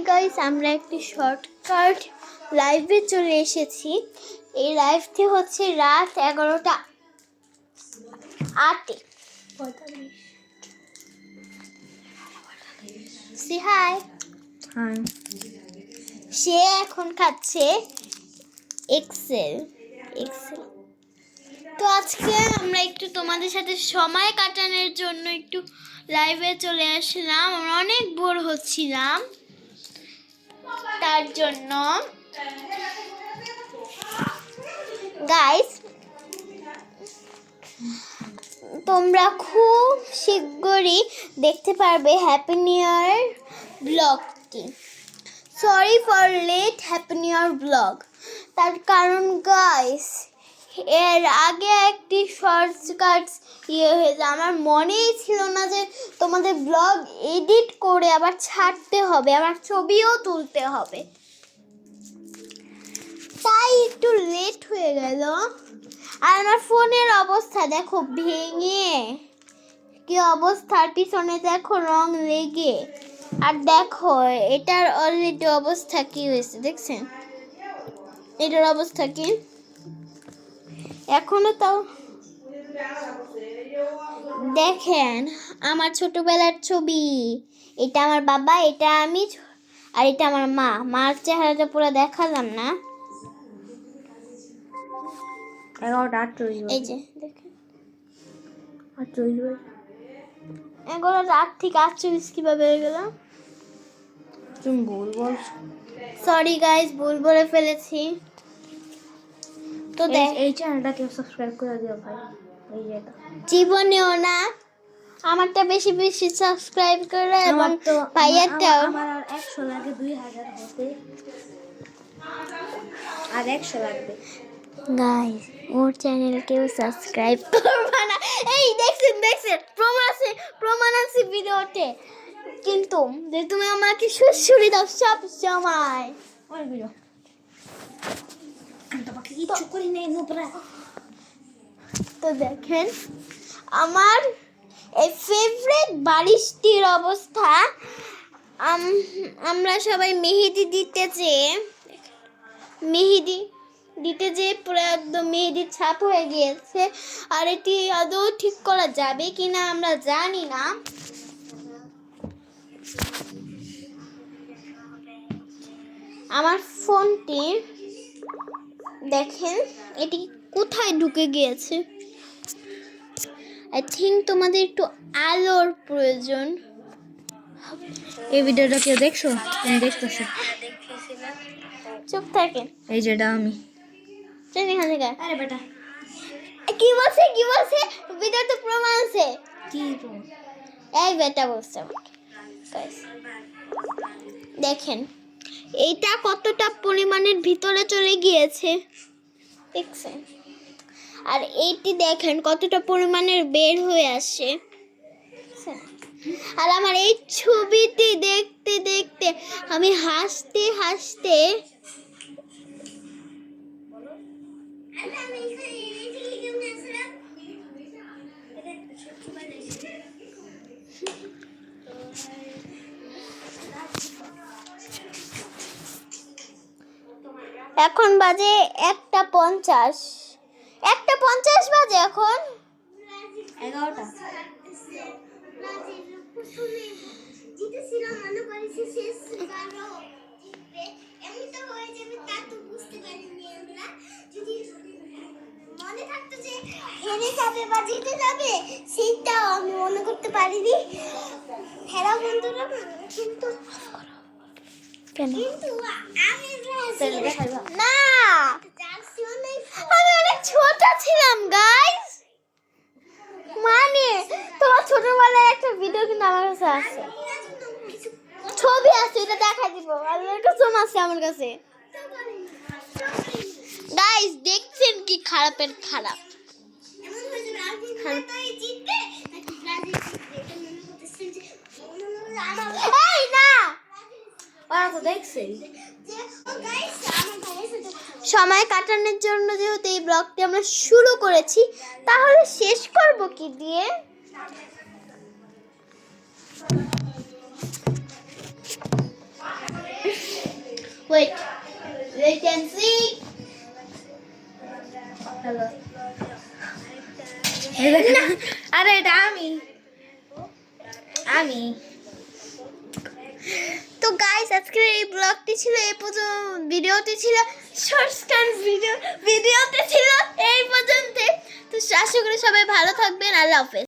Guys, আমরা একটি shortcut লাইভে চলে এসেছি। এই লাইভটি হচ্ছে রাত 11:08। সে হাই। সে এখন খাচ্ছে এক্সেল। তো আজকে আমরা একটু তোমাদের সাথে সময় কাটানোর জন্য একটু লাইভে চলে আসলাম। আমরা অনেক বোর হচ্ছিলাম, তার জন্য গাইস তোমরা খুব শীঘ্রই দেখতে পারবে হ্যাপি নিউ ইয়ার ব্লগটি। Sorry for late happy new year blog. তার কারণ গাইস, এর আগে একটি শর্টকাট হয়েছে, আমার মনেই ছিল না যে তোমাদের ব্লগ এডিট করে আবার ছাড়তে হবে, আবার ছবিও তুলতে হবে, তাই একটু লেট হয়ে গেল। আর আমার ফোনের অবস্থা দেখো ভেঙে কি অবস্থার, পিছনে দেখো রং লেগে, আর দেখো এটার অলরেডি অবস্থা কি হয়েছে দেখছেন, এটার অবস্থা কি এখনো। তাও দেখেন আমার ছোটবেলার ছবি, এটা আমার বাবা, এটা আমি, আর এটা আমার মা। মার চেহারাটা পুরো দেখালাম না। এই যে দেখেন 11:08 থেকে 48 কিভাবে হয়ে গেল? তুমি ভুল বলছো। সরি গাইস, ভুল বলে ফেলেছি। তো এই চ্যানেলটাকে সাবস্ক্রাইব করে দিও ভাই। এই যেটা জীবনেও না, আমারটা বেশি বেশি সাবস্ক্রাইব করে, এবং ভাইয়ারটাও। আমার আর 100 লাগে 2000 হতে, আর 100 লাগবে। গাইস ওর চ্যানেলকেও সাবস্ক্রাইব করবা না। এই দেখছেন প্রমাণ আছে ভিডিওতে, কিন্তু যে তুমি আমাকে সুশ্রী দাও সব সময়। ওই ভিডিও আমি তোমাকে কিচ্ছু করি নাই নোবরা। তো দেখেন আমার এই ফেভারিট বালিশটির অবস্থা। আমরা সবাই মেহেদি দিতে যে পুরো একদম মেহেদির ছাপ হয়ে গিয়েছে, আর এটি আদৌ ঠিক করা যাবে কিনা আমরা জানি না। আমার ফোনটি দেখেন এটি কোথায় ঢুকে গিয়েছে। আই থিঙ্ক তোমাদের একটু আলোর প্রয়োজন। এই ভিডিওটা কেউ দেখছো? তুমি দেখতেছো? চুপ থাকেন। এই যেটা আমি এখান থেকে। আরে বেটা কি বলছে ভিডিওতে প্রমাণ আছে। কি এই বেটা বলছে আমাকে। Guys, দেখেন এইটা কতটা পরিমাণের ভিতরে চলে গিয়েছে দেখছেন, আর এইটি দেখেন কতটা পরিমাণের বের হয়ে আসে। আর আমার এই ছবিটি দেখতে দেখতে আমি হাসতে এখন বাজে 1:50 বাজে এখন 11টা। সেইটাও আমি মনে করতে পারিনি। হেরা বন্ধুরা, কিন্তু না, আমি অনেক ছোট ছিলাম গাইস। মানে তোমার ছোটবেলায় একটা ভিডিও কিন্তু আমার কাছে আছে, ছবি আছে, এটা দেখা দিব। আমার কাছে আছে, আমার কাছে গাইস। দেখছেন কি খারাপের খারাপ। এই না, ওরা তো দেখছে। সময় কাটানোর জন্য যেহেতু এই ব্লগটি আমরা শুরু করেছি, তাহলে শেষ করব কি দিয়ে? wait and see. Hello. আরে এটা আমি তো গাইস আজকের এই ব্লগটি ছিল এই পর্যন্ত, ভিডিওটি ছিল শর্টস ভিডিওতে ছিল এই পর্যন্ত। তো আশা করি সবাই ভালো থাকবেন। আল্লাহ হাফেজ।